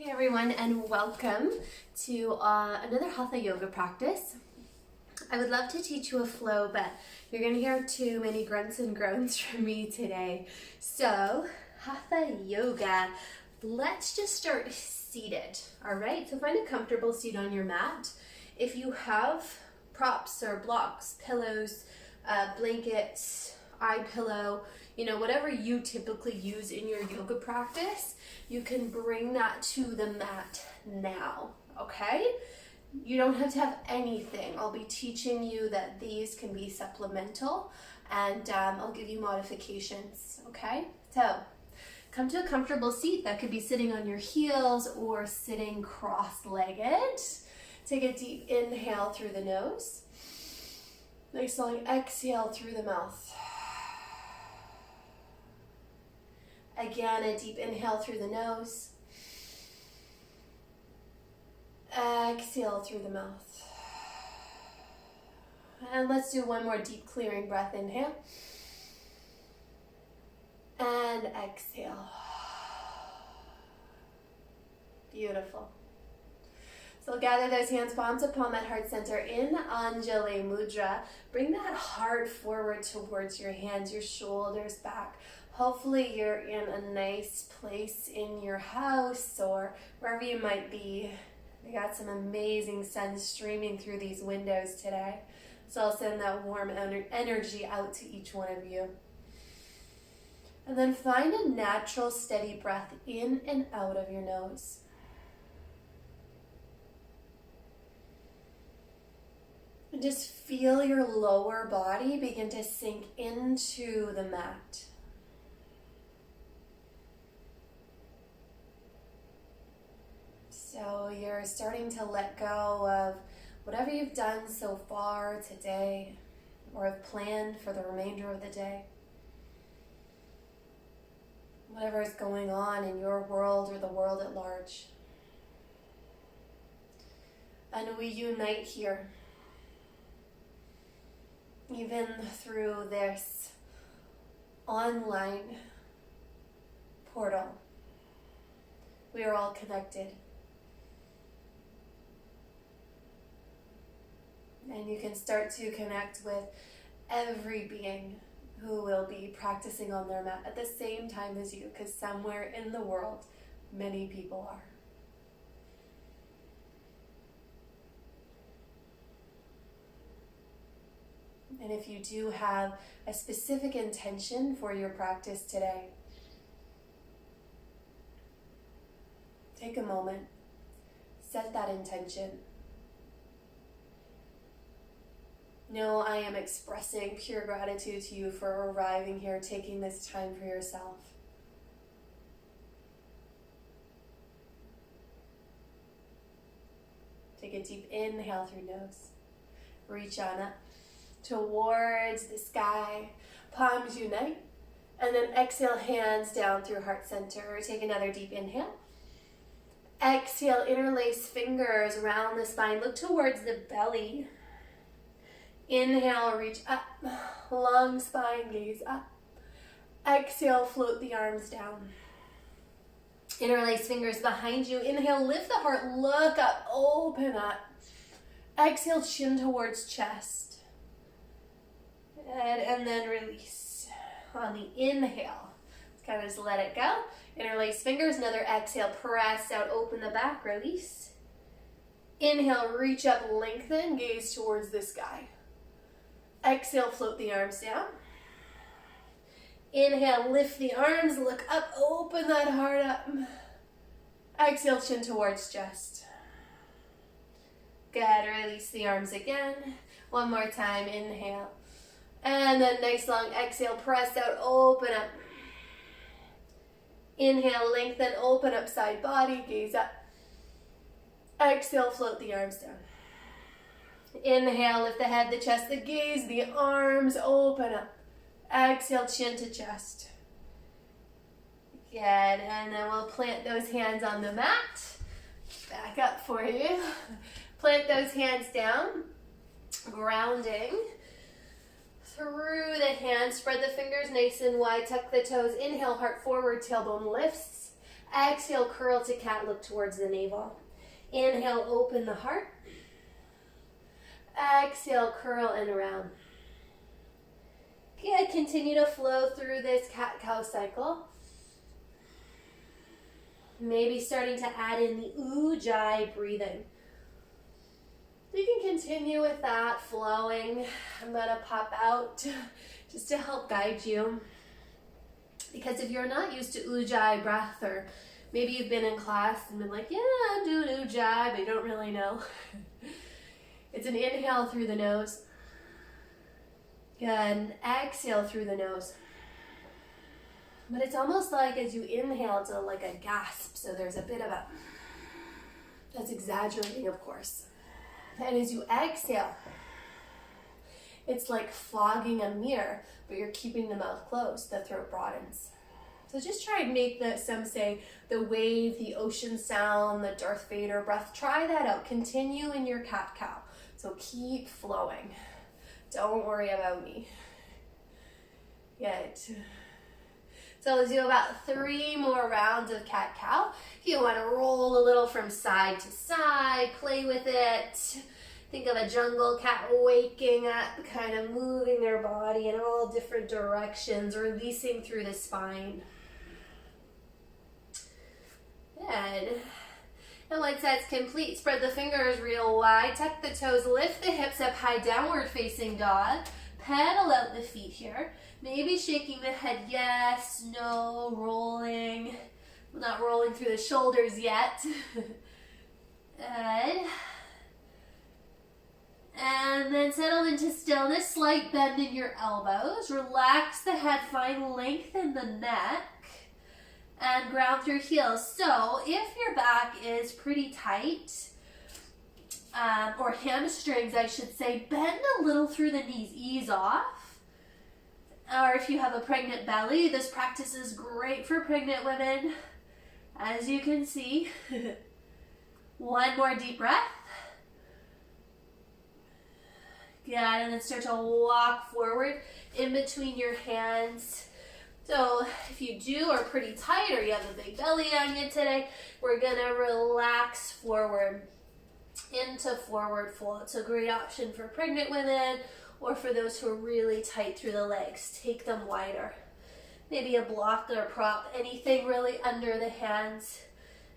Hey everyone, and welcome to another Hatha yoga practice. I would love to teach you a flow, but you're going to hear too many grunts and groans from me today. So, Hatha yoga, let's just start seated, all right? So find a comfortable seat on your mat. If you have props or blocks, pillows, blankets, eye pillow, whatever you typically use in your yoga practice, you can bring that to the mat now, okay? You don't have to have anything. I'll be teaching you that these can be supplemental, and I'll give you modifications, okay? So, come to a comfortable seat. That could be sitting on your heels or sitting cross-legged. Take a deep inhale through the nose. Nice long exhale through the mouth. Again, a deep inhale through the nose. Exhale through the mouth. And let's do one more deep clearing breath. Inhale. And exhale. Beautiful. So gather those hands, palms upon that heart center in Anjali Mudra. Bring that heart forward towards your hands, your shoulders back. Hopefully you're in a nice place in your house or wherever you might be. We got some amazing sun streaming through these windows today. So I'll send that warm energy out to each one of you. And then find a natural steady breath in and out of your nose. And just feel your lower body begin to sink into the mat. So you're starting to let go of whatever you've done so far today or have planned for the remainder of the day. Whatever is going on in your world or the world at large. And we unite here. Even through this online portal, we are all connected. And you can start to connect with every being who will be practicing on their mat at the same time as you, because somewhere in the world, many people are. And if you do have a specific intention for your practice today, take a moment, set that intention. Know I am expressing pure gratitude to you for arriving here, taking this time for yourself. Take a deep inhale through nose. Reach on up towards the sky, palms unite, and then exhale, hands down through heart center. Take another deep inhale. Exhale, interlace fingers around the spine. Look towards the belly. Inhale, reach up, long spine, gaze up. Exhale, float the arms down. Interlace fingers behind you. Inhale, lift the heart, look up, open up. Exhale, chin towards chest. And then release. On the inhale, kind of just let it go. Interlace fingers, another exhale, press out, open the back, release. Inhale, reach up, lengthen, gaze towards the sky. Exhale, float the arms down. Inhale, lift the arms, look up, open that heart up. Exhale, chin towards chest. Good, release the arms again. One more time, inhale. And then nice long exhale, press out, open up. Inhale, lengthen, open up side body, gaze up. Exhale, float the arms down. Inhale, lift the head, the chest, the gaze, the arms, open up. Exhale, chin to chest. Good, and then we'll plant those hands on the mat. Back up for you. Plant those hands down, grounding through the hands. Spread the fingers nice and wide, tuck the toes. Inhale, heart forward, tailbone lifts. Exhale, curl to cat, look towards the navel. Inhale, open the heart. Exhale, curl and around. Good, continue to flow through this cat-cow cycle. Maybe starting to add in the ujjayi breathing. You can continue with that flowing. I'm going to pop out just to help guide you. Because if you're not used to ujjayi breath, or maybe you've been in class and been like, yeah, I'm doing ujjayi, but you don't really know. It's an inhale through the nose. Good, and exhale through the nose. But it's almost like as you inhale, it's like a gasp. So there's a bit of a, that's exaggerating, of course. And as you exhale, it's like fogging a mirror, but you're keeping the mouth closed, the throat broadens. So just try and make some say, the wave, the ocean sound, the Darth Vader breath. Try that out. Continue in your cat-cow. So keep flowing. Don't worry about me. Good. So let's do about 3 more rounds of cat-cow. If you want to roll a little from side to side, play with it. Think of a jungle cat waking up, kind of moving their body in all different directions, releasing through the spine. Good. And once that's complete, spread the fingers real wide, tuck the toes, lift the hips up high, downward facing dog. Pedal out the feet here. Maybe shaking the head, yes, no, rolling. Not rolling through the shoulders yet. Good. And then settle into stillness, slight bend in your elbows. Relax the head, find length in the neck. And ground through heels. So if your back is pretty tight, or hamstrings, I should say, bend a little through the knees, ease off. Or if you have a pregnant belly, this practice is great for pregnant women, as you can see. One more deep breath. Good, and then start to walk forward in between your hands. So if you do are pretty tight or you have a big belly on you today, we're gonna relax forward into forward fold. It's a great option for pregnant women or for those who are really tight through the legs. Take them wider. Maybe a block or a prop, anything really under the hands.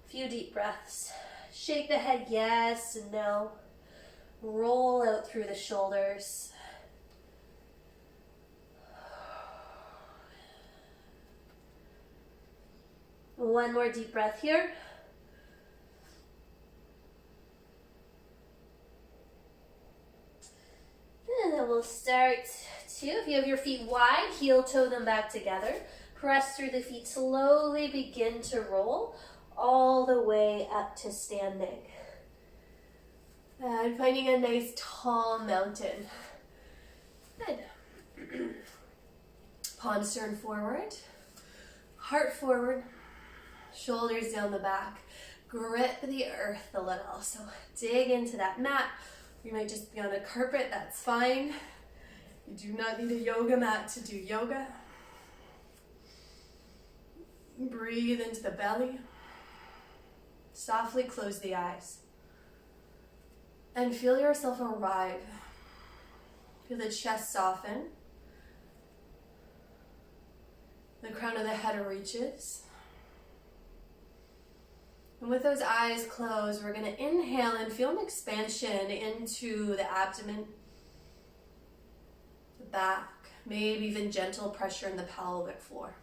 A few deep breaths. Shake the head, yes and no. Roll out through the shoulders. One more deep breath here. And then we'll start to, if you have your feet wide, heel toe them back together. Press through the feet, slowly begin to roll all the way up to standing. And finding a nice tall mountain. Good. Palms turn forward, heart forward, shoulders down the back. Grip the earth a little. So dig into that mat. You might just be on a carpet, that's fine. You do not need a yoga mat to do yoga. Breathe into the belly. Softly close the eyes. And feel yourself arrive. Feel the chest soften. The crown of the head reaches. And with those eyes closed, we're going to inhale and feel an expansion into the abdomen, the back, maybe even gentle pressure in the pelvic floor.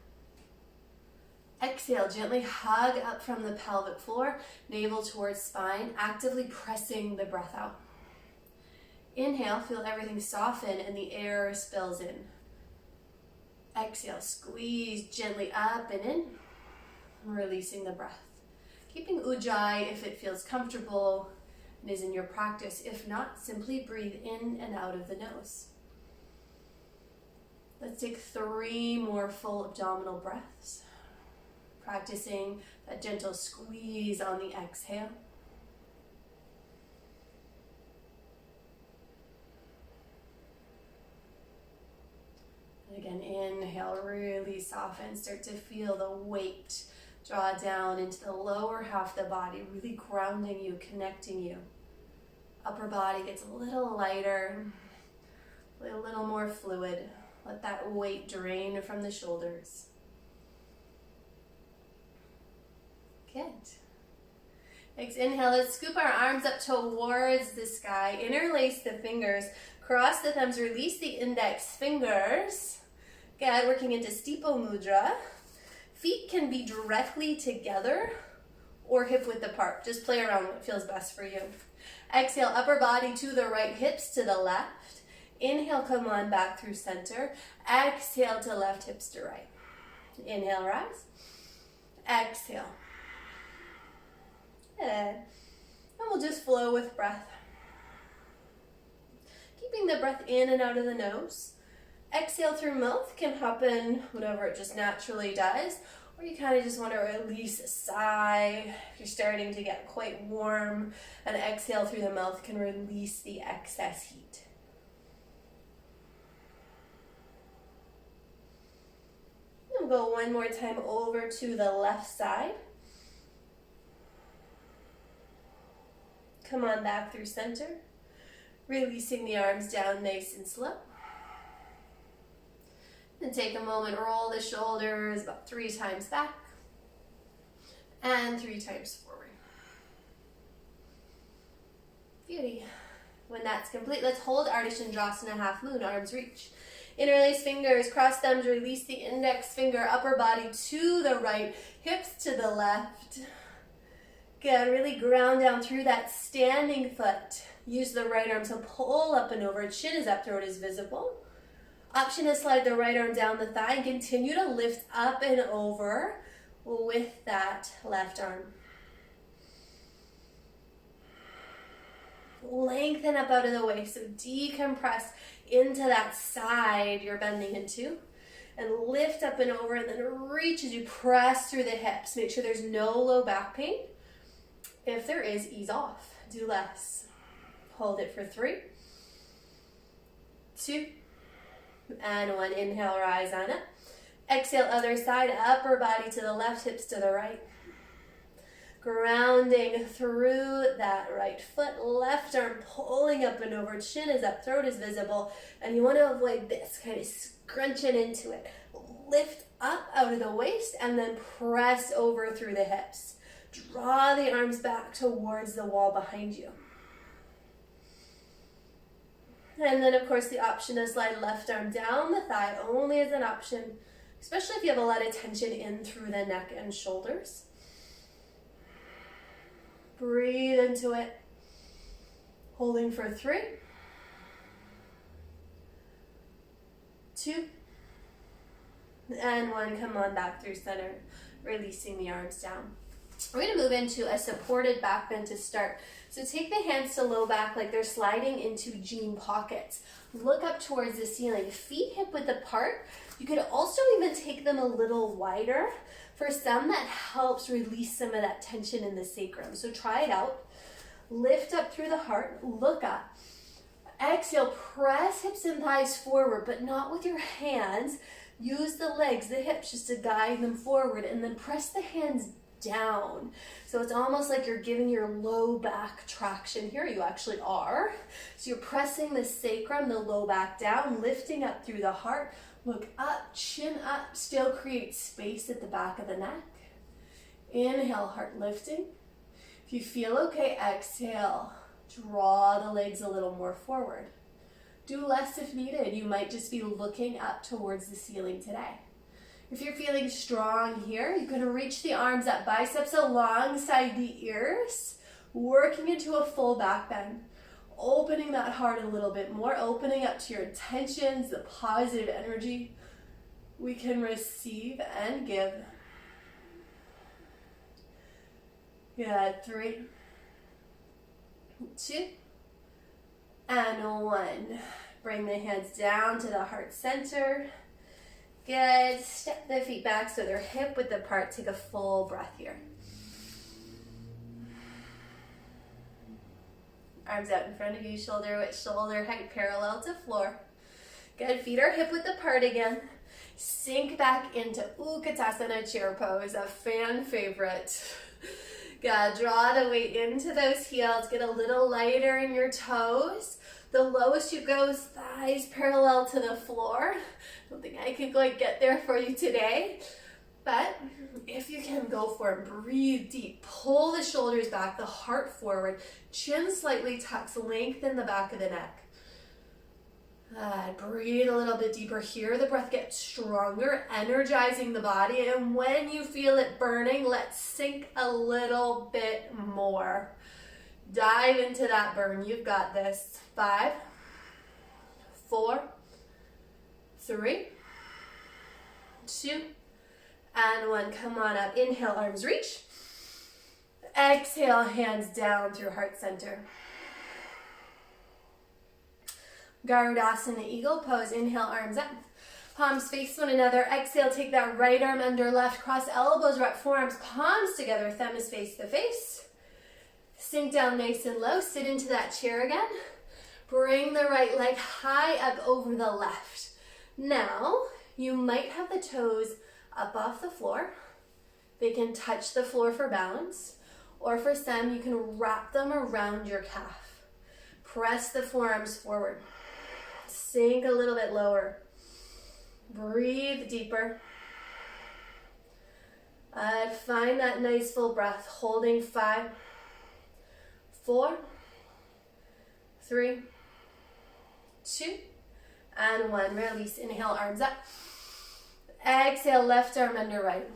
Exhale, gently hug up from the pelvic floor, navel towards spine, actively pressing the breath out. Inhale, feel everything soften and the air spills in. Exhale, squeeze gently up and in, releasing the breath. Keeping ujjayi if it feels comfortable and is in your practice. If not, simply breathe in and out of the nose. Let's take 3 more full abdominal breaths. Practicing that gentle squeeze on the exhale. And again, inhale, really soften. Start to feel the weight, Draw down into the lower half of the body, really grounding you, connecting you. Upper body gets a little lighter, a little more fluid. Let that weight drain from the shoulders. Good. Next, inhale, let's scoop our arms up towards the sky. Interlace the fingers, cross the thumbs, release the index fingers. Good, working into Stipo Mudra. Feet can be directly together or hip width apart. Just play around what feels best for you. Exhale, upper body to the right, hips to the left. Inhale, come on back through center. Exhale to left, hips to right. Inhale, rise. Exhale. Good. And we'll just flow with breath. Keeping the breath in and out of the nose. Exhale through mouth can happen whatever it just naturally does, or you kind of just want to release a sigh if you're starting to get quite warm, and exhale through the mouth can release the excess heat. And we'll go one more time over to the left side. Come on back through center, releasing the arms down nice and slow. And take a moment, roll the shoulders about 3 times back and 3 times forward. Beauty. When that's complete, let's hold Ardha Chandrasana, half moon, arms reach. Interlace fingers, cross thumbs, release the index finger, upper body to the right, hips to the left. Good, really ground down through that standing foot. Use the right arm to pull up and over, chin is up, throat is visible. Option is slide the right arm down the thigh and continue to lift up and over with that left arm. Lengthen up out of the way, so decompress into that side you're bending into. And lift up and over, and then reach as you press through the hips. Make sure there's no low back pain. If there is, ease off. Do less. Hold it for 3, 2, and 1. Inhale, rise on up. Exhale, other side, upper body to the left, hips to the right. Grounding through that right foot, left arm pulling up and over, chin is up, throat is visible, and you want to avoid this, kind of scrunching into it. Lift up out of the waist and then press over through the hips. Draw the arms back towards the wall behind you. And then, of course, the option is slide left arm down the thigh, only as an option, especially if you have a lot of tension in through the neck and shoulders. Breathe into it. Holding for 3, 2, and 1. Come on back through center, releasing the arms down. We're going to move into a supported back bend to start. So take the hands to low back like they're sliding into jean pockets. Look up towards the ceiling. Feet hip width apart. You could also even take them a little wider. For some, that helps release some of that tension in the sacrum. So try it out. Lift up through the heart. Look up. Exhale, press hips and thighs forward, but not with your hands. Use the legs, the hips, just to guide them forward, and then press the hands down. So it's almost like you're giving your low back traction here. You actually are. So you're pressing the sacrum, the low back down, lifting up through the heart. Look up, chin up, still create space at the back of the neck. Inhale, heart lifting. If you feel okay, exhale. Draw the legs a little more forward. Do less if needed. You might just be looking up towards the ceiling today. If you're feeling strong here, you can reach the arms up, biceps alongside the ears, working into a full back bend. Opening that heart a little bit more, opening up to your intentions, the positive energy we can receive and give. Good. 3, 2, and 1. Bring the hands down to the heart center. Good. Step the feet back so they're hip width apart. Take a full breath here. Arms out in front of you, shoulder width, shoulder height parallel to floor. Good. Feet are hip width apart again. Sink back into Utkatasana chair pose, a fan favorite. Good, draw the weight into those heels, get a little lighter in your toes. The lowest you go is thighs parallel to the floor. Don't think I can quite get there for you today, but if you can, go for it. Breathe deep, pull the shoulders back, the heart forward, chin slightly tucks, lengthen the back of the neck. Breathe a little bit deeper here. The breath gets stronger, energizing the body. And when you feel it burning, let's sink a little bit more. Dive into that burn. You've got this. 5, 4, 3, 2, and 1. Come on up. Inhale, arms reach. Exhale, hands down through heart center. Garudasana, eagle pose. Inhale, arms up. Palms face one another. Exhale, take that right arm under left. Cross elbows, wrap forearms, palms together. Thumb is face to face. Sink down nice and low. Sit into that chair again. Bring the right leg high up over the left. Now, you might have the toes up off the floor. They can touch the floor for balance. Or for some, you can wrap them around your calf. Press the forearms forward. Sink a little bit lower. Breathe deeper. Find that nice full breath. Holding 5, 4, 3, 2, and 1. Release. Inhale, arms up. Exhale, left arm under right.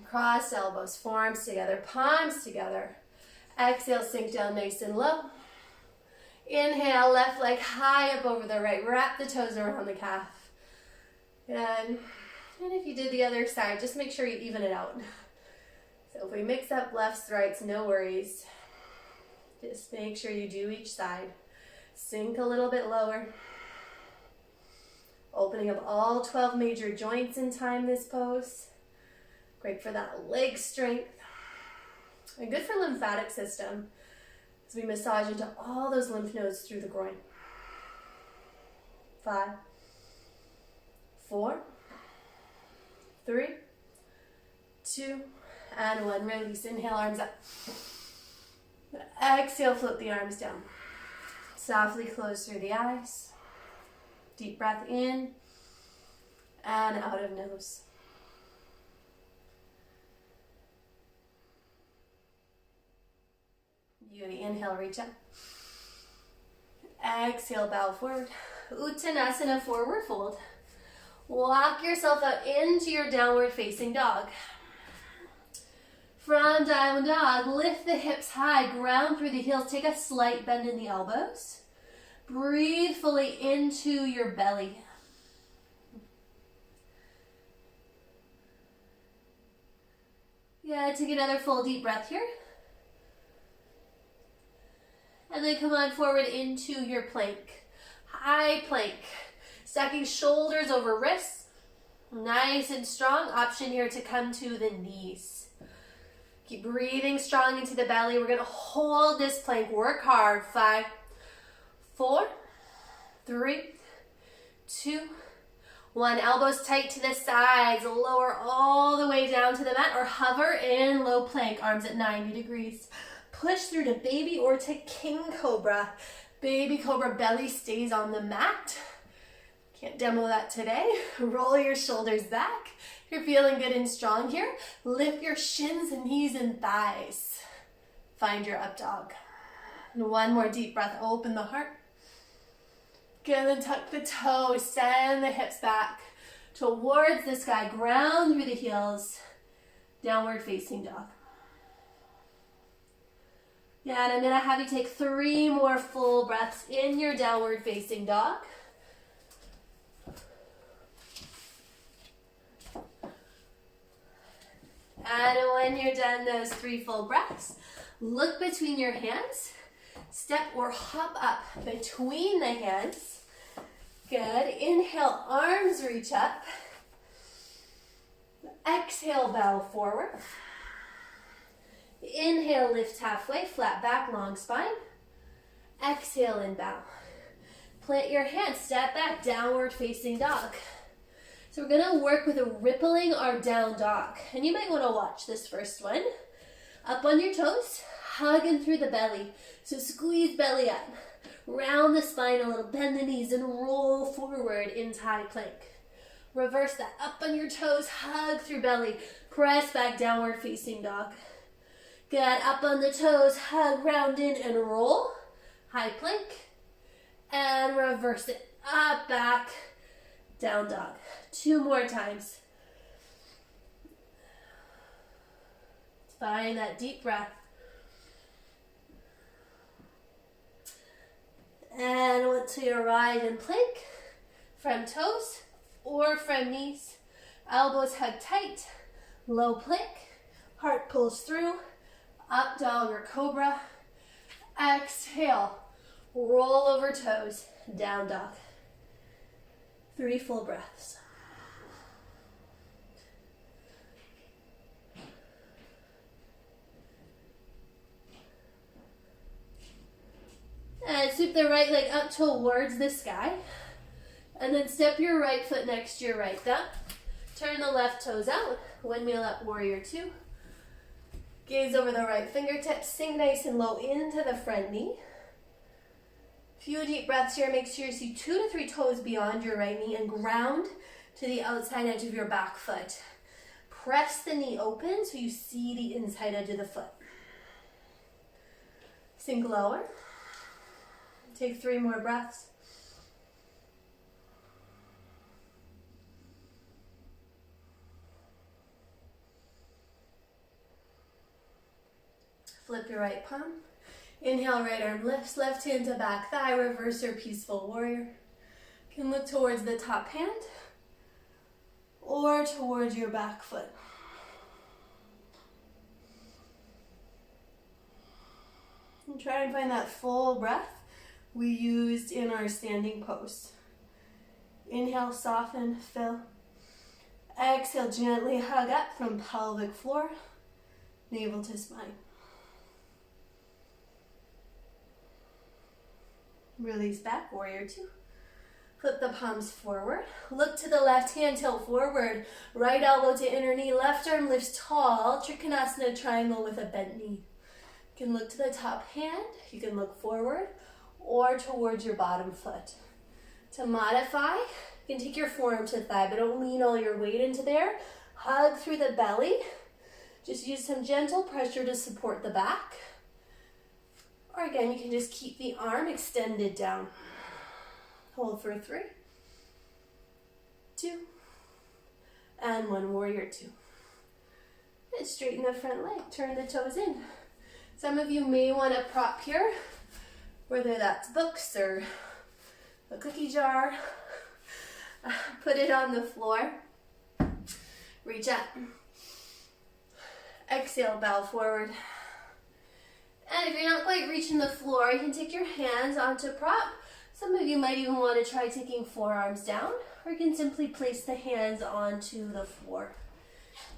Cross elbows, forearms together, palms together. Exhale, sink down nice and low. Inhale, left leg high up over the right. Wrap the toes around the calf. And if you did the other side, just make sure you even it out. So if we mix up lefts, rights, no worries. Just make sure you do each side. Sink a little bit lower. Opening up all 12 major joints in time, this pose. Great for that leg strength. And good for lymphatic system as we massage into all those lymph nodes through the groin. 5, 4, 3, 2, and 1. Release. Inhale, arms up. Exhale, float the arms down. Softly close through the eyes. Deep breath in and out of nose. Yogi, inhale, reach up. Exhale, bow forward. Uttanasana, forward fold. Walk yourself out into your downward facing dog. From down dog, lift the hips high, ground through the heels. Take a slight bend in the elbows. Breathe fully into your belly. Yeah, take another full deep breath here. And then come on forward into your plank. High plank. Stacking shoulders over wrists. Nice and strong. Option here to come to the knees. Keep breathing strong into the belly. We're going to hold this plank. Work hard. 5, 4, 3, 2, 1. Elbows tight to the sides. Lower all the way down to the mat or hover in low plank. Arms at 90 degrees. Push through to baby or to king cobra. Baby cobra, belly stays on the mat. Can't demo that today. Roll your shoulders back. If you're feeling good and strong here, lift your shins and knees and thighs. Find your up dog. And one more deep breath. Open the heart. Good, and tuck the toes. Send the hips back towards the sky. Ground through the heels. Downward facing dog. Yeah, and I'm going to have you take 3 more full breaths in your downward facing dog. And when you're done those 3 full breaths, look between your hands. Step or hop up between the hands. Good. Inhale, arms reach up. Exhale, bow forward. Inhale, lift halfway, flat back, long spine. Exhale and bow. Plant your hands, step back, downward facing dog. So we're gonna work with a rippling our down dog. And you might wanna watch this first one. Up on your toes, hugging through the belly. So squeeze belly up. Round the spine a little, bend the knees and roll forward into high plank. Reverse that, up on your toes, hug through belly. Press back, downward facing dog. Good, up on the toes, hug, round in and roll. High plank. And reverse it, up, back, down dog. 2 more times. Find that deep breath. And once you arrive in plank, front toes or front knees, elbows hug tight, low plank, heart pulls through, up dog or cobra. Exhale, roll over toes, down dog. 3 full breaths. And sweep the right leg up towards the sky. And then step your right foot next to your right thumb. Turn the left toes out. Windmill up, warrior 2. Gaze over the right fingertips. Sink nice and low into the front knee. Few deep breaths here. Make sure you see 2 to 3 toes beyond your right knee and ground to the outside edge of your back foot. Press the knee open so you see the inside edge of the foot. Sink lower. Take 3 more breaths. Flip your right palm. Inhale, right arm lifts, left hand to back thigh, reverse your peaceful warrior. You can look towards the top hand or towards your back foot. And try and find that full breath we used in our standing pose. Inhale, soften, fill. Exhale, gently hug up from pelvic floor, navel to spine. Release back, warrior 2. Flip the palms forward. Look to the left hand, tilt forward. Right elbow to inner knee, left arm lifts tall. Trikonasana triangle with a bent knee. You can look to the top hand, you can look forward or towards your bottom foot. To modify, you can take your forearm to the thigh, but don't lean all your weight into there. Hug through the belly. Just use some gentle pressure to support the back. Or again, you can just keep the arm extended down. Hold for 3, 2, and 1, warrior 2. And straighten the front leg, turn the toes in. Some of you may want to prop here, whether that's books or a cookie jar. Put it on the floor. Reach up. Exhale, bow forward. And if you're not quite reaching the floor, you can take your hands onto prop. Some of you might even want to try taking forearms down, or you can simply place the hands onto the floor.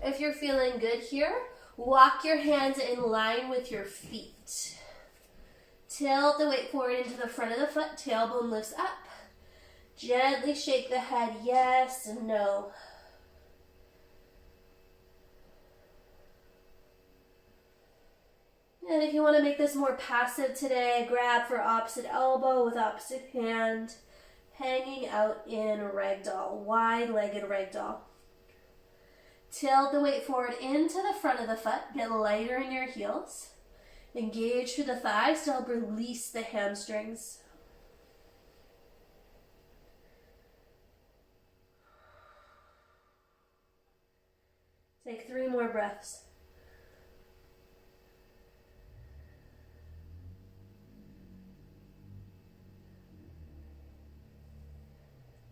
If you're feeling good here, walk your hands in line with your feet. Tilt the weight forward into the front of the foot, tailbone lifts up. Gently shake the head, yes and no. And if you want to make this more passive today, grab for opposite elbow with opposite hand, hanging out in ragdoll, wide-legged ragdoll. Tilt the weight forward into the front of the foot, get lighter in your heels. Engage through the thighs to help release the hamstrings. Take 3 more breaths.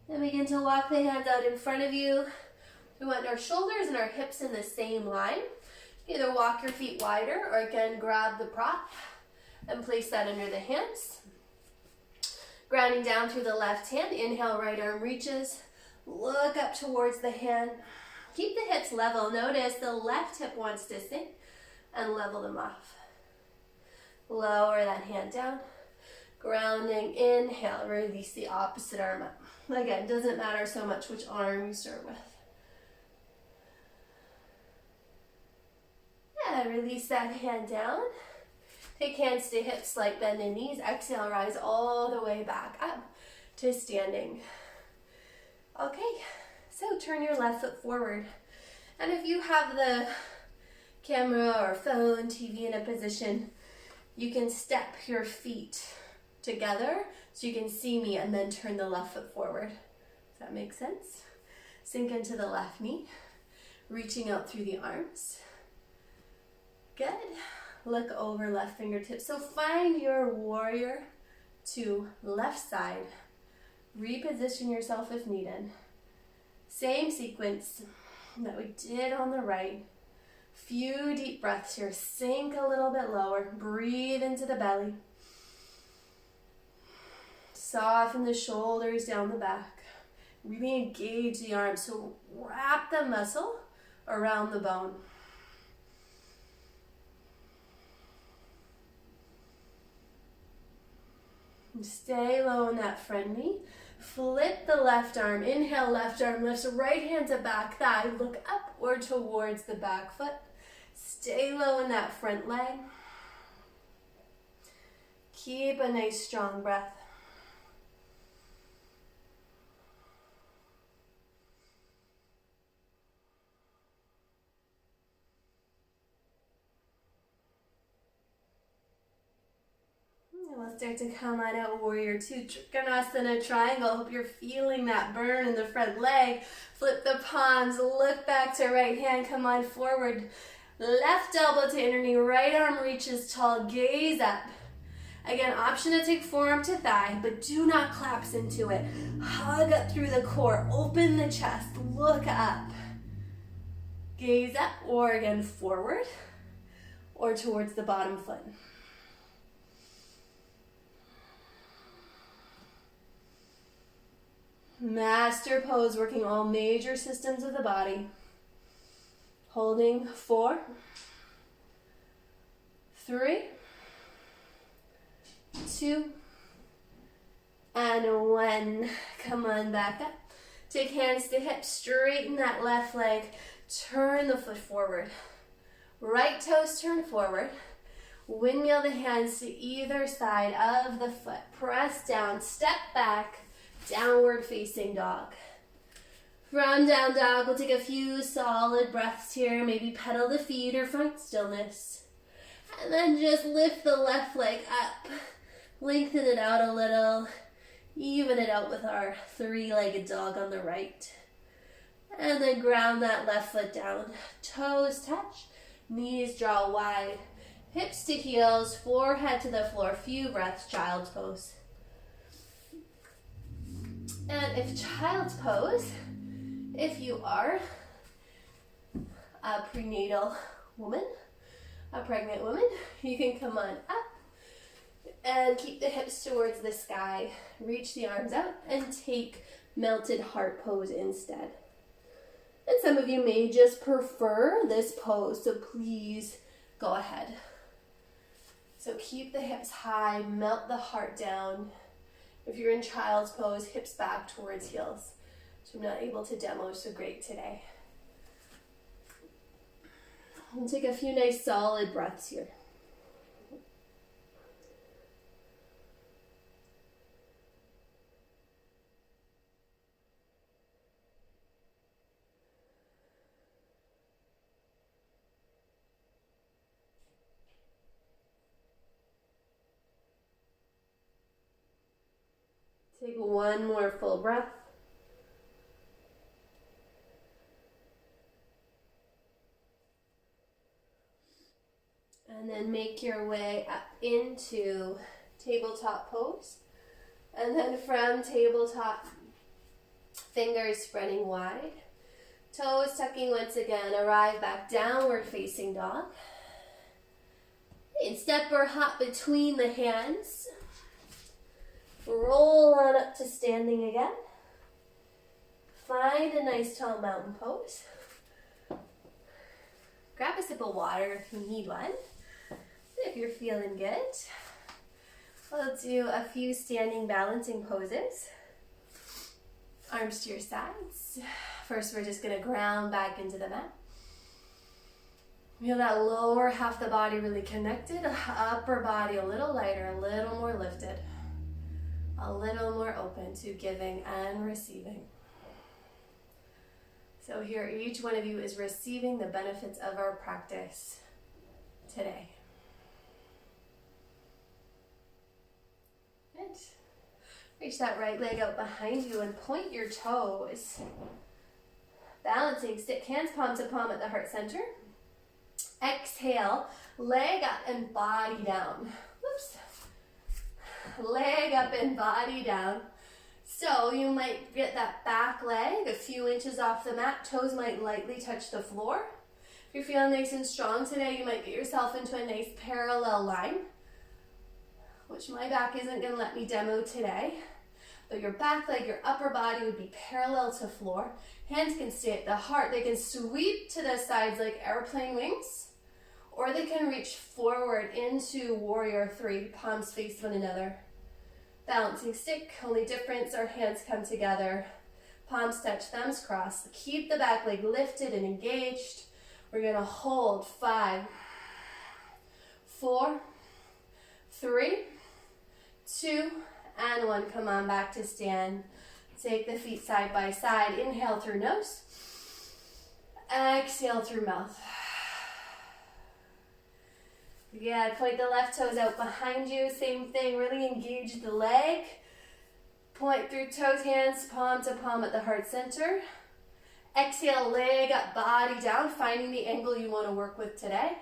Then begin to walk the hands out in front of you. We want our shoulders and our hips in the same line. Either walk your feet wider or again grab the prop and place that under the hands. Grounding down through the left hand. Inhale, right arm reaches. Look up towards the hand. Keep the hips level. Notice the left hip wants to sink and level them off. Lower that hand down. Grounding, inhale, release the opposite arm up. Again, doesn't matter so much which arm you start with. Yeah, release that hand down. Take hands to hips, slight bend in knees. Exhale, rise all the way back up to standing. Okay, so turn your left foot forward. And if you have the camera or phone, TV in a position, you can step your feet together so you can see me and then turn the left foot forward. Does that make sense? Sink into the left knee, reaching out through the arms. Good. Look over left fingertips. So find your warrior to left side. Reposition yourself if needed. Same sequence that we did on the right. Few deep breaths here. Sink a little bit lower. Breathe into the belly. Soften the shoulders down the back. Really engage the arms. So wrap the muscle around the bone. And stay low in that front knee. Flip the left arm. Inhale, left arm lifts. Right hand to back thigh. Look up or towards the back foot. Stay low in that front leg. Keep a nice strong breath. We'll start to come on out, warrior two, Trikonasana triangle. Hope you're feeling that burn in the front leg. Flip the palms, look back to right hand, come on forward. Left elbow to inner knee, right arm reaches tall, gaze up. Again, option to take forearm to thigh, but do not collapse into it. Hug up through the core, open the chest, look up. Gaze up, or again, forward, or towards the bottom foot. Master pose, working all major systems of the body. Holding 4, 3, 2, and 1. Come on back up. Take hands to hips, straighten that left leg, turn the foot forward. Right toes turn forward. Windmill the hands to either side of the foot. Press down, step back. Downward facing dog. From down dog, we'll take a few solid breaths here. Maybe pedal the feet or find stillness. And then just lift the left leg up. Lengthen it out a little. Even it out with our 3-legged dog on the right. And then ground that left foot down. Toes touch. Knees draw wide. Hips to heels. Forehead to the floor. Few breaths. Child's pose. And if child's pose, if you are a prenatal woman, a pregnant woman, you can come on up and keep the hips towards the sky. Reach the arms out and take melted heart pose instead. And some of you may just prefer this pose, so please go ahead. So keep the hips high, melt the heart down. If you're in child's pose, hips back towards heels. So I'm not able to demo so great today. We'll take a few nice solid breaths here. Take one more full breath. And then make your way up into tabletop pose. And then from tabletop, fingers spreading wide. Toes tucking once again. Arrive back, downward facing dog. And step or hop between the hands. Roll on up to standing again. Find a nice tall mountain pose. Grab a sip of water if you need one, if you're feeling good. We'll do a few standing balancing poses. Arms to your sides. First, we're just going to ground back into the mat. Feel that lower half of the body really connected, upper body a little lighter, a little more lifted, a little more open to giving and receiving. So here, each one of you is receiving the benefits of our practice today. Good. Reach that right leg out behind you and point your toes. Balancing stick, hands palm to palm at the heart center. Exhale, leg up and body down. Whoops. Leg up and body down. So you might get that back leg a few inches off the mat. Toes might lightly touch the floor. If you're feeling nice and strong today, you might get yourself into a nice parallel line, which my back isn't going to let me demo today. But your back leg, your upper body would be parallel to floor. Hands can stay at the heart. They can sweep to the sides like airplane wings, or they can reach forward into warrior three, palms face one another. Balancing stick, only difference, our hands come together. Palms touch, thumbs cross. Keep the back leg lifted and engaged. We're going to hold 5, 4, 3, 2, and 1. Come on, back to stand. Take the feet side by side. Inhale through nose. Exhale through mouth. Yeah, point the left toes out behind you. Same thing, really engage the leg. Point through toes, hands, palm to palm at the heart center. Exhale, leg up, body down, finding the angle you want to work with today.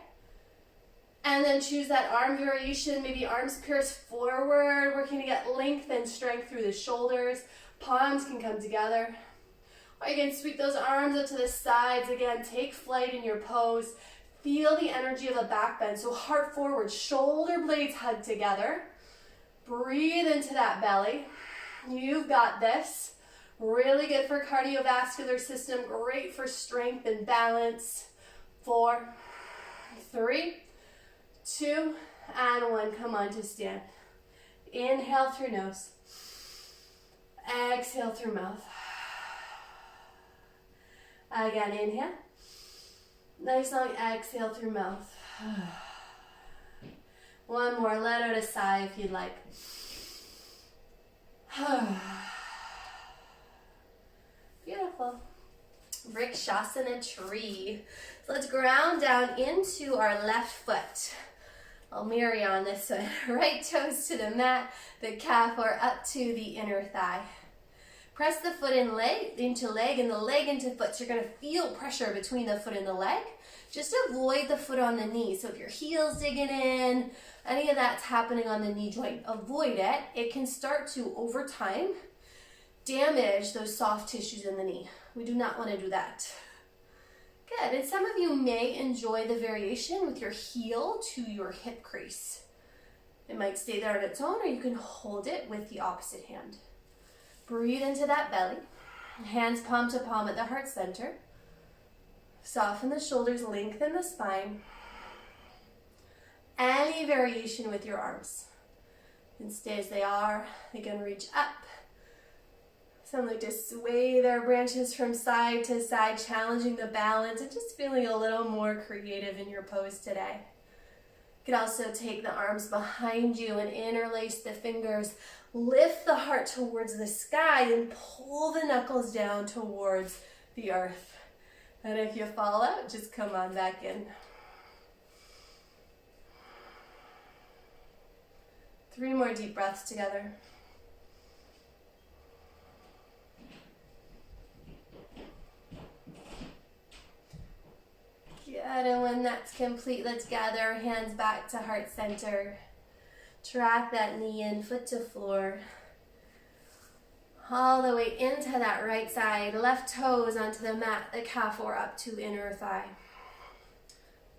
And then choose that arm variation, maybe arms pierce forward, working to get length and strength through the shoulders. Palms can come together. Or you can sweep those arms up to the sides. Again, take flight in your pose. Feel the energy of a back bend. So heart forward, shoulder blades hug together. Breathe into that belly. You've got this. Really good for cardiovascular system. Great for strength and balance. 4, 3, 2, and 1. Come on to stand. Inhale through nose. Exhale through mouth. Again, inhale. Nice long exhale through mouth. One more. Let out a sigh if you'd like. Beautiful. Vrikshasana tree. So let's ground down into our left foot. I'll mirror you on this one. Right toes to the mat, the calf or up to the inner thigh. Press the foot in leg, into leg and the leg into foot. So you're going to feel pressure between the foot and the leg. Just avoid the foot on the knee. So if your heel's digging in, any of that's happening on the knee joint, avoid it. It can start to, over time, damage those soft tissues in the knee. We do not want to do that. Good. And some of you may enjoy the variation with your heel to your hip crease. It might stay there on its own, or you can hold it with the opposite hand. Breathe into that belly. Hands palm to palm at the heart center. Soften the shoulders, lengthen the spine. Any variation with your arms. You can stay as they are. They can reach up. Some like to sway their branches from side to side, challenging the balance and just feeling a little more creative in your pose today. You can also take the arms behind you and interlace the fingers. Lift the heart towards the sky and pull the knuckles down towards the earth. And if you fall out, just come on back in. 3 more deep breaths together. Good, and when that's complete, let's gather our hands back to heart center. Track that knee in, foot to floor. All the way into that right side. Left toes onto the mat, the calf or up to inner thigh.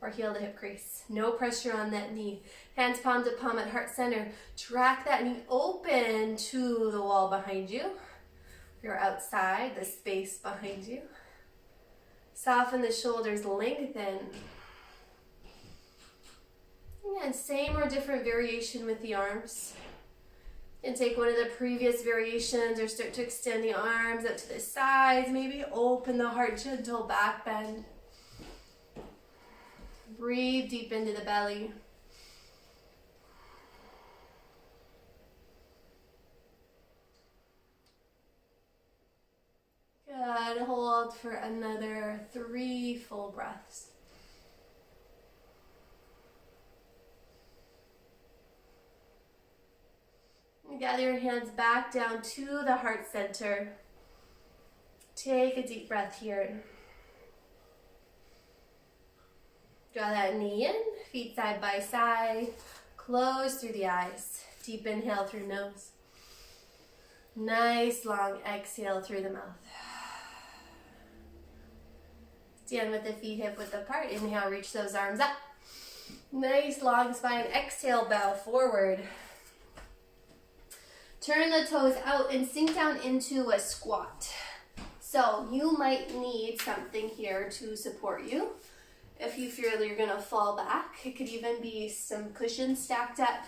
Or heel to hip crease. No pressure on that knee. Hands palm to palm at heart center. Track that knee open to the wall behind you. You're outside, the space behind you. Soften the shoulders, lengthen. And same or different variation with the arms. And take one of the previous variations or start to extend the arms up to the sides. Maybe open the heart, gentle back bend. Breathe deep into the belly. Good. Hold for another 3 full breaths. Gather your hands back down to the heart center. Take a deep breath here. Draw that knee in, feet side by side. Close through the eyes. Deep inhale through nose. Nice long exhale through the mouth. Stand with the feet hip width apart. Inhale, reach those arms up. Nice long spine. Exhale, bow forward. Turn the toes out and sink down into a squat. So you might need something here to support you. If you feel you're gonna fall back, it could even be some cushions stacked up,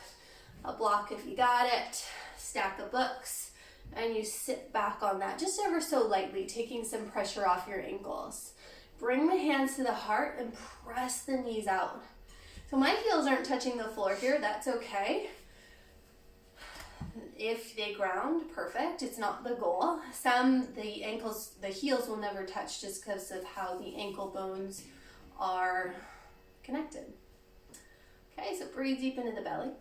a block if you got it, stack of books, and you sit back on that just ever so lightly, taking some pressure off your ankles. Bring the hands to the heart and press the knees out. So my heels aren't touching the floor here, that's okay. If they ground, perfect. It's not the goal. The heels will never touch just because of how the ankle bones are connected. Okay, so breathe deep into the belly.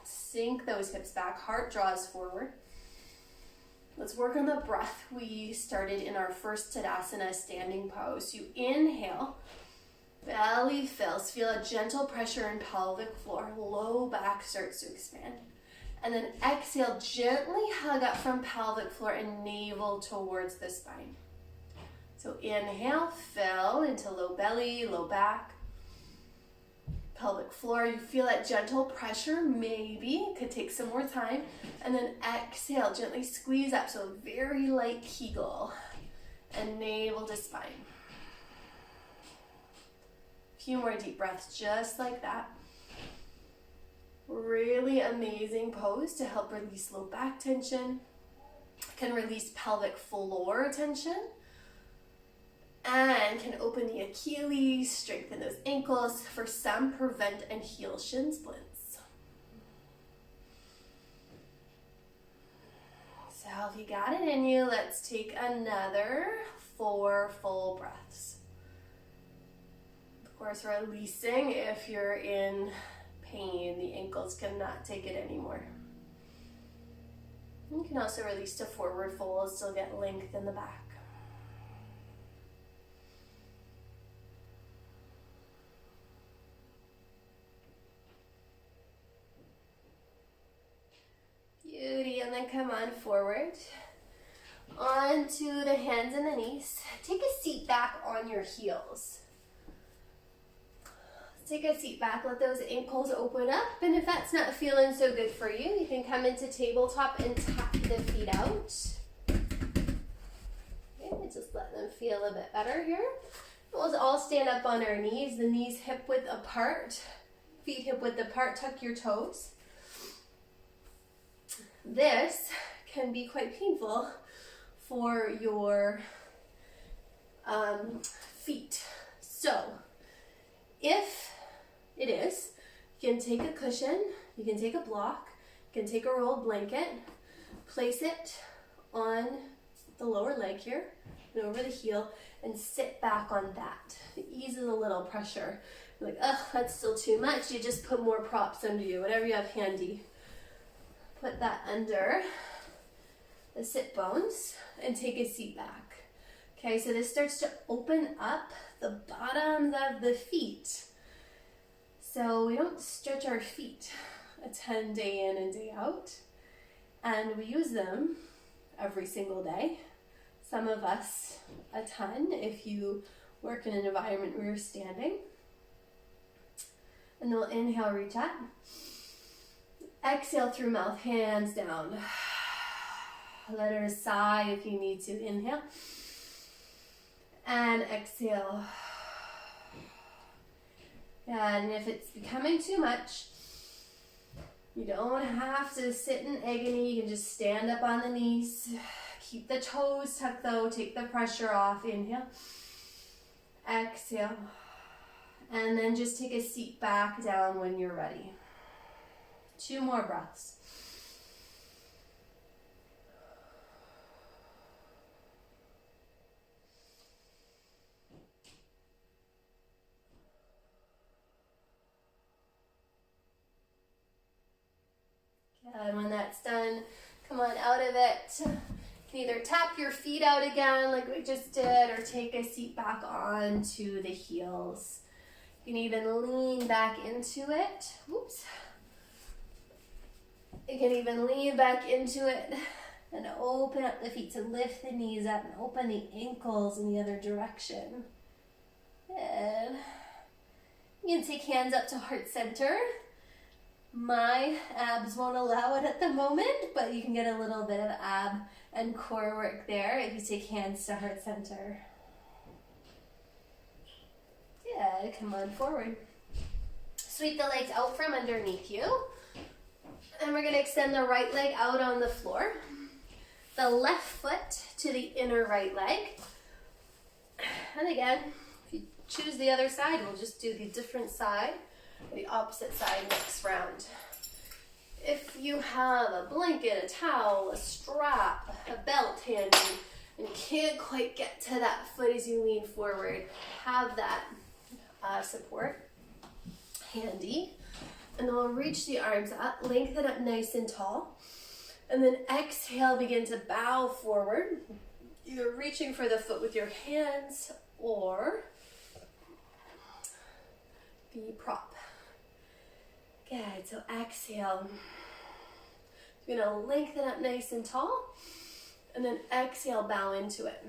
Sink those hips back. Heart draws forward. Let's work on the breath we started in our first Tadasana standing pose. You inhale, belly fills. Feel a gentle pressure in pelvic floor. Low back starts to expand. And then exhale, gently hug up from pelvic floor and navel towards the spine. So inhale, fill into low belly, low back, pelvic floor. You feel that gentle pressure, maybe, could take some more time. And then exhale, gently squeeze up, so very light Kegel. And navel to spine. A few more deep breaths, just like that. Really amazing pose to help release low back tension. Can release pelvic floor tension. And can open the Achilles, strengthen those ankles. For some, prevent and heal shin splints. So if you got it in you, let's take another 4 full breaths. Of course, releasing if you're in pain, the ankles cannot take it anymore. You can also release to forward fold, still get length in the back. Beauty, and then come on forward. Onto the hands and the knees. Take a seat back on your heels. Take a seat back, let those ankles open up, and if that's not feeling so good for you, you can come into tabletop and tap the feet out. Okay, just let them feel a bit better here. We'll all stand up on our knees, the knees hip width apart, feet hip width apart, tuck your toes. This can be quite painful for your feet. So, if it is, you can take a cushion, you can take a block, you can take a rolled blanket, place it on the lower leg here and over the heel and sit back on that. It eases a little pressure. You're like, ugh, that's still too much. You just put more props under you, whatever you have handy. Put that under the sit bones and take a seat back. Okay, so this starts to open up the bottoms of the feet. So we don't stretch our feet a ton day in and day out. And we use them every single day. Some of us a ton if you work in an environment where you're standing. And then we'll inhale, reach up. Exhale through mouth, hands down. Let her sigh if you need to. Inhale. And exhale. And if it's becoming too much, You don't have to sit in agony. You can just stand up on the knees. Keep the toes tucked though. Take the pressure off. Inhale. Exhale. And then just take a seat back down when you're ready. 2 more breaths. And when that's done, come on out of it. You can either tap your feet out again like we just did, or take a seat back onto the heels. You can even lean back into it. Whoops. You can even lean back into it and open up the feet to lift the knees up and open the ankles in the other direction. And you can take hands up to heart center. My abs won't allow it at the moment, but you can get a little bit of ab and core work there if you take hands to heart center. Yeah, come on forward. Sweep the legs out from underneath you. And we're going to extend the right leg out on the floor. The left foot to the inner right leg. And again, if you choose the other side, we'll just do the different side, the opposite side next round. If you have a blanket, a towel, a strap, a belt handy, and can't quite get to that foot as you lean forward, have that support handy. And then we'll reach the arms up, lengthen up nice and tall. And then exhale, begin to bow forward. You're reaching for the foot with your hands or the prop. Good, so exhale. You're gonna lengthen up nice and tall. And then exhale, bow into it.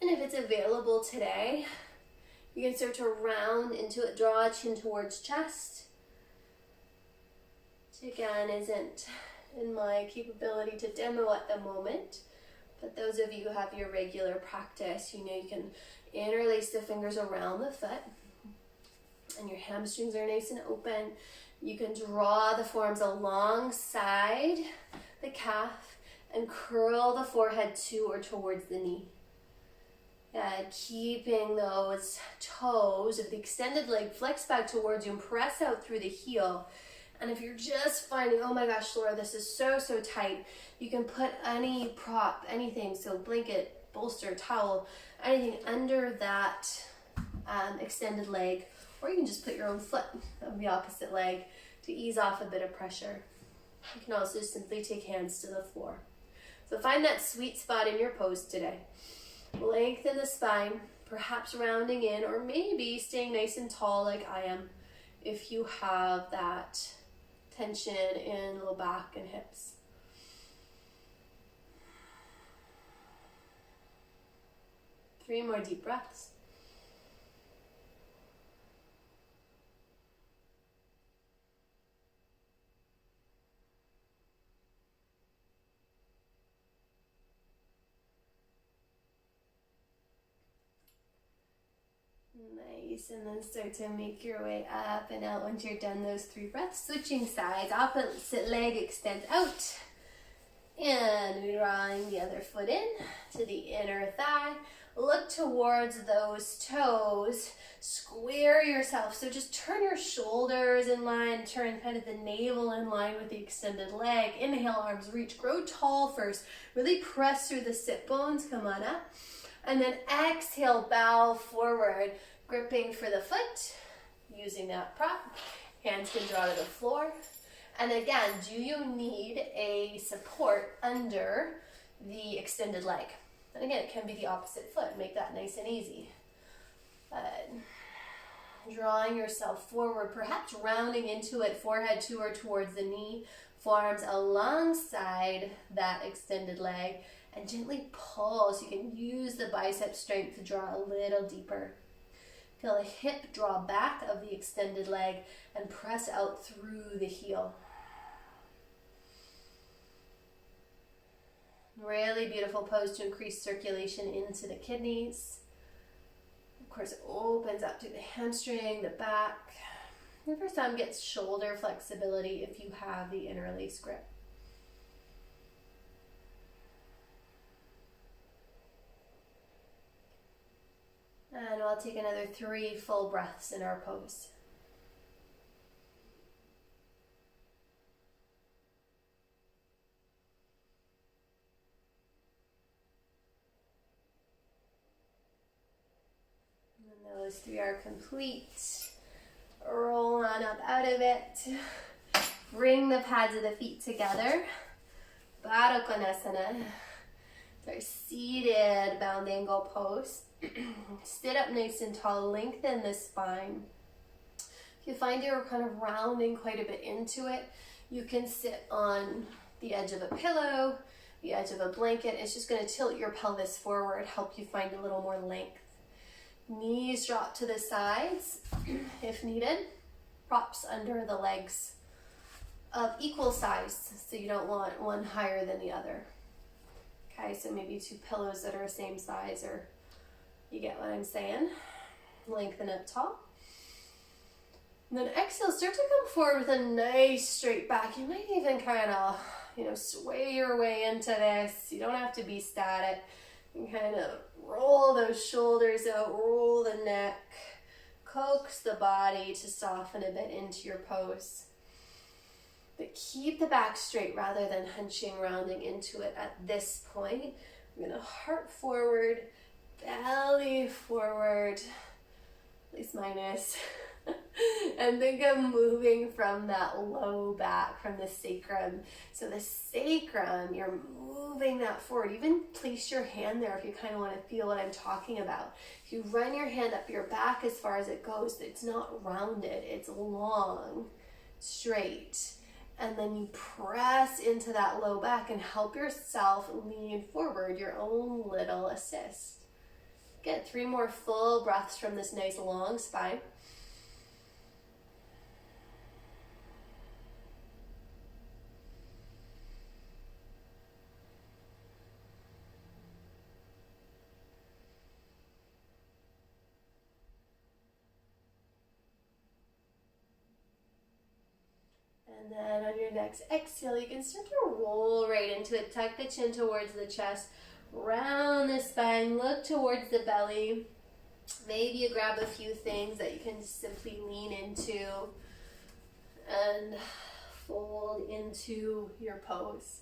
And if it's available today, you can start to round into it, draw chin towards chest. Which again isn't in my capability to demo at the moment, but those of you who have your regular practice, you know you can interlace the fingers around the foot and your hamstrings are nice and open. You can draw the forearms alongside the calf and curl the forehead to or towards the knee. Keeping those toes of the extended leg flexed back towards you and press out through the heel. And if you're just finding, oh my gosh, Laura, this is so tight, you can put any prop, anything, so blanket, bolster, towel, anything under that extended leg, or you can just put your own foot on the opposite leg to ease off a bit of pressure. You can also simply take hands to the floor. So find that sweet spot in your pose today. Lengthen the spine, perhaps rounding in, or maybe staying nice and tall like I am if you have that tension in low back and hips. Three more deep breaths. Nice, and then start to make your way up and out once you're done those 3 breaths. Switching sides, opposite leg extends out. And drawing the other foot in to the inner thigh. Look towards those toes. Square yourself. So just turn your shoulders in line, turn kind of the navel in line with the extended leg. Inhale, arms reach, grow tall first. Really press through the sit bones, come on up. And then exhale, bow forward, gripping for the foot, using that prop. Hands can draw to the floor. And again, do you need a support under the extended leg? And again, it can be the opposite foot. Make that nice and easy. Drawing yourself forward, perhaps rounding into it, forehead to or towards the knee, forearms alongside that extended leg, and gently pull so you can use the bicep strength to draw a little deeper. Feel the hip draw back of the extended leg and press out through the heel. Really beautiful pose to increase circulation into the kidneys. Of course, it opens up through the hamstring, the back. And for some, get shoulder flexibility if you have the interlace grip. And we'll take another 3 full breaths in our pose. And those 3 are complete. Roll on up out of it. Bring the pads of the feet together. Baddha Konasana. It's our seated bound angle pose. Sit up nice and tall, lengthen the spine. If you find you're kind of rounding quite a bit into it, you can sit on the edge of a pillow, the edge of a blanket. It's just going to tilt your pelvis forward, help you find a little more length. Knees drop to the sides if needed. Props under the legs of equal size, so you don't want one higher than the other. Okay, so maybe 2 pillows that are the same size, or you get what I'm saying. Lengthen up tall. And then exhale, start to come forward with a nice straight back. You might even kind of, sway your way into this. You don't have to be static. You can kind of roll those shoulders out, roll the neck, coax the body to soften a bit into your pose. But keep the back straight rather than hunching, rounding into it at this point. I'm going to heart forward, belly forward, at least mine is. And think of moving from that low back, from the sacrum. So the sacrum, you're moving that forward. Even place your hand there if you kind of want to feel what I'm talking about. If you run your hand up your back as far as it goes, it's not rounded, it's long, straight. And then you press into that low back and help yourself lean forward, your own little assist. Get 3 more full breaths from this nice long spine. And then on your next exhale, you can start to roll right into it. Tuck the chin towards the chest, round the spine, look towards the belly. Maybe you grab a few things that you can just simply lean into and fold into your pose.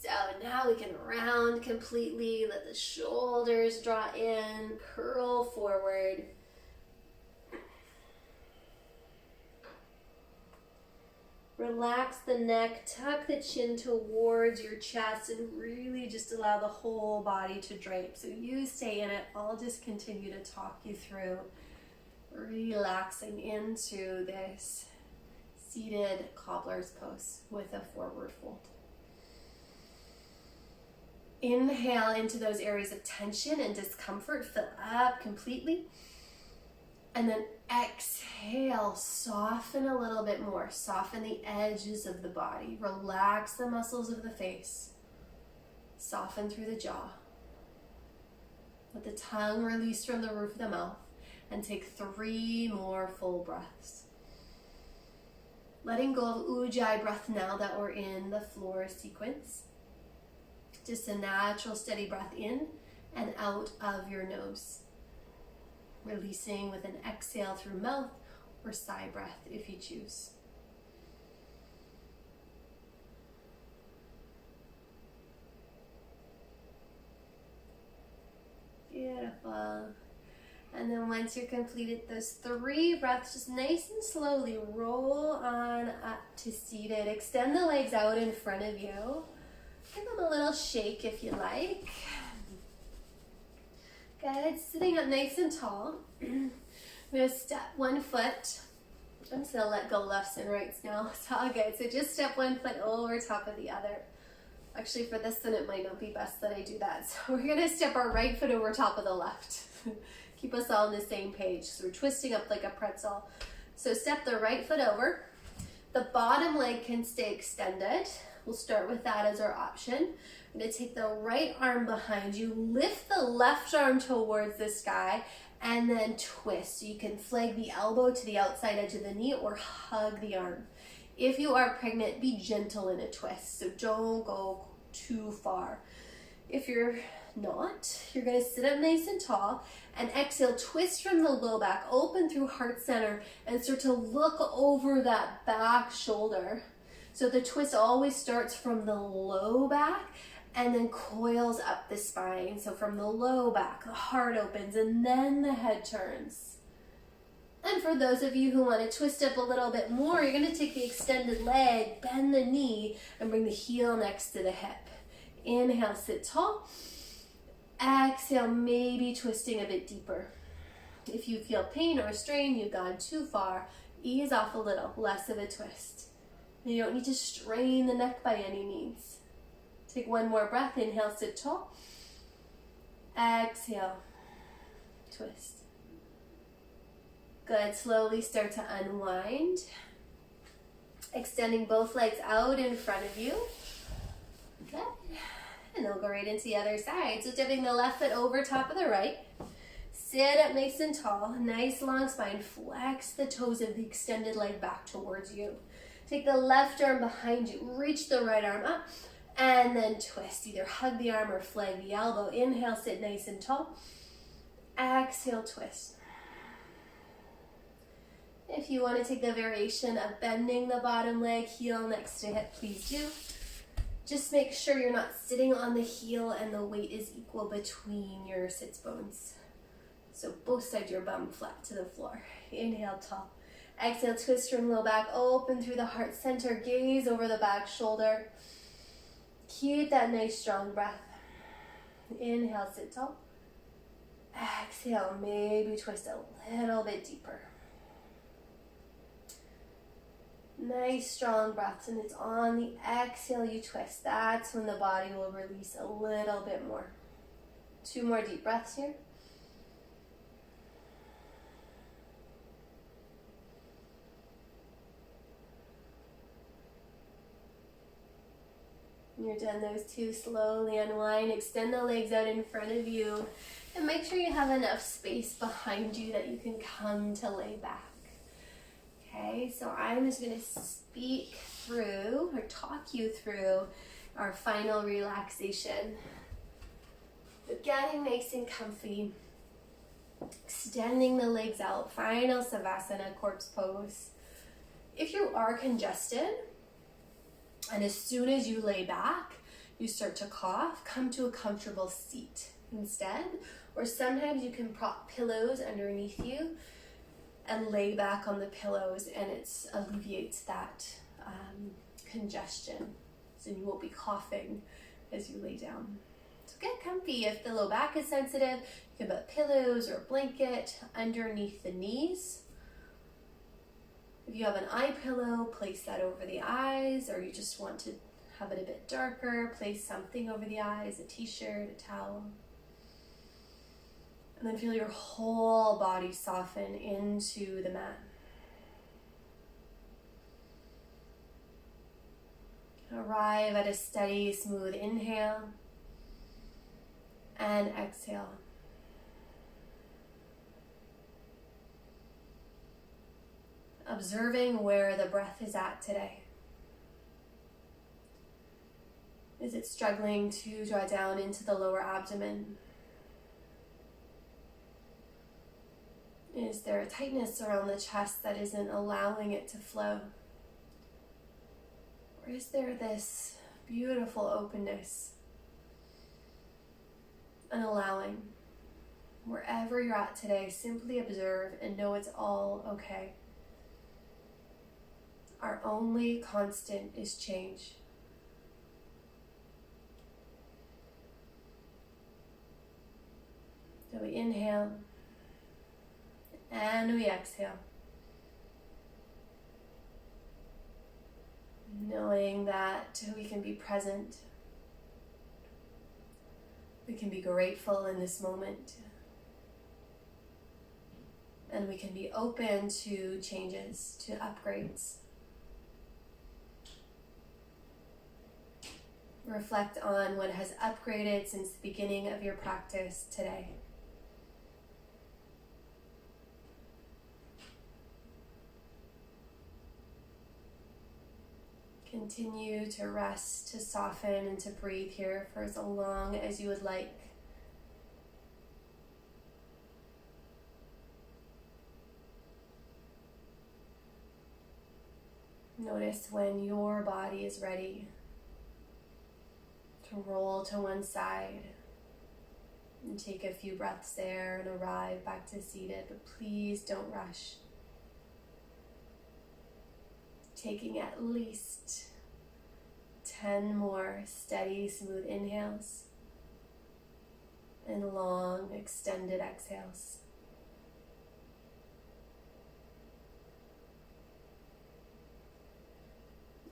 So now we can round completely, let the shoulders draw in, curl forward. Relax the neck, tuck the chin towards your chest, and really just allow the whole body to drape. So you stay in it. I'll just continue to talk you through relaxing into this seated cobbler's pose with a forward fold. Inhale into those areas of tension and discomfort, fill up completely. And then exhale, soften a little bit more. Soften the edges of the body. Relax the muscles of the face. Soften through the jaw. Let the tongue release from the roof of the mouth. And take 3 more full breaths. Letting go of Ujjayi breath now that we're in the floor sequence. Just a natural steady breath in and out of your nose. Releasing with an exhale through mouth or sigh breath if you choose. Beautiful. And then once you're completed those 3 breaths, just nice and slowly roll on up to seated. Extend the legs out in front of you. Give them a little shake if you like. Good, sitting up nice and tall. I'm going to step 1 foot. I'm just going to let go lefts and rights now. It's all good. So just step 1 foot over top of the other. Actually, for this one, it might not be best that I do that. So we're going to step our right foot over top of the left. Keep us all on the same page. So we're twisting up like a pretzel. So step the right foot over. The bottom leg can stay extended. We'll start with that as our option. I'm going to take the right arm behind you, lift the left arm towards the sky, and then twist. So you can flag the elbow to the outside edge of the knee or hug the arm. If you are pregnant, be gentle in a twist, so don't go too far. If you're not, you're going to sit up nice and tall and exhale, twist from the low back, open through heart center, and start to look over that back shoulder. So the twist always starts from the low back and then coils up the spine. So from the low back, the heart opens and then the head turns. And for those of you who want to twist up a little bit more, you're going to take the extended leg, bend the knee, and bring the heel next to the hip. Inhale, sit tall. Exhale, maybe twisting a bit deeper. If you feel pain or strain, you've gone too far, ease off a little, less of a twist. And you don't need to strain the neck by any means. Take one more breath. Inhale, sit tall. Exhale, twist. Good. Slowly start to unwind. Extending both legs out in front of you. Good. And then we'll go right into the other side. So dipping the left foot over top of the right. Sit up nice and tall. Nice long spine. Flex the toes of the extended leg back towards you. Take the left arm behind you. Reach the right arm up. And then twist. Either hug the arm or flag the elbow. Inhale, sit nice and tall. Exhale, twist. If you want to take the variation of bending the bottom leg, heel next to hip, please do. Just make sure you're not sitting on the heel and the weight is equal between your sits bones. So both sides of your bum flat to the floor. Inhale, tall. Exhale, twist from low back, open through the heart center, gaze over the back shoulder. Keep that nice strong breath. Inhale, sit tall. Exhale, maybe twist a little bit deeper. Nice strong breaths, and it's on the exhale you twist. That's when the body will release a little bit more. 2 more deep breaths here. When you're done those 2, slowly unwind, extend the legs out in front of you, and make sure you have enough space behind you that you can come to lay back. Okay, so I'm just going to speak through or talk you through our final relaxation. So getting nice and comfy, extending the legs out, final savasana, corpse pose. If you are congested, and as soon as you lay back, you start to cough, come to a comfortable seat instead, or sometimes you can prop pillows underneath you and lay back on the pillows, and it alleviates that congestion, so you won't be coughing as you lay down. So get comfy. If the low back is sensitive, you can put pillows or a blanket underneath the knees. If you have an eye pillow, place that over the eyes, or you just want to have it a bit darker, place something over the eyes, a t-shirt, a towel. And then feel your whole body soften into the mat. Arrive at a steady, smooth inhale and exhale. Observing where the breath is at today. Is it struggling to draw down into the lower abdomen? Is there a tightness around the chest that isn't allowing it to flow? Or is there this beautiful openness and allowing? Wherever you're at today, simply observe and know it's all okay. Our only constant is change. So we inhale and we exhale. Knowing that we can be present. We can be grateful in this moment. And we can be open to changes, to upgrades. Reflect on what has upgraded since the beginning of your practice today. Continue to rest, to soften, and to breathe here for as long as you would like. Notice when your body is ready to roll to one side and take a few breaths there and arrive back to seated, but please don't rush. Taking at least 10 more steady, smooth inhales and long, extended exhales.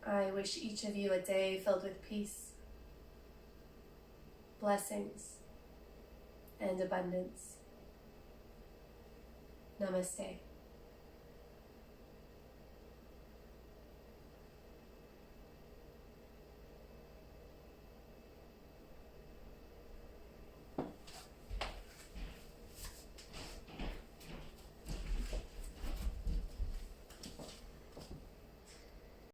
I wish each of you a day filled with peace, blessings, and abundance. Namaste.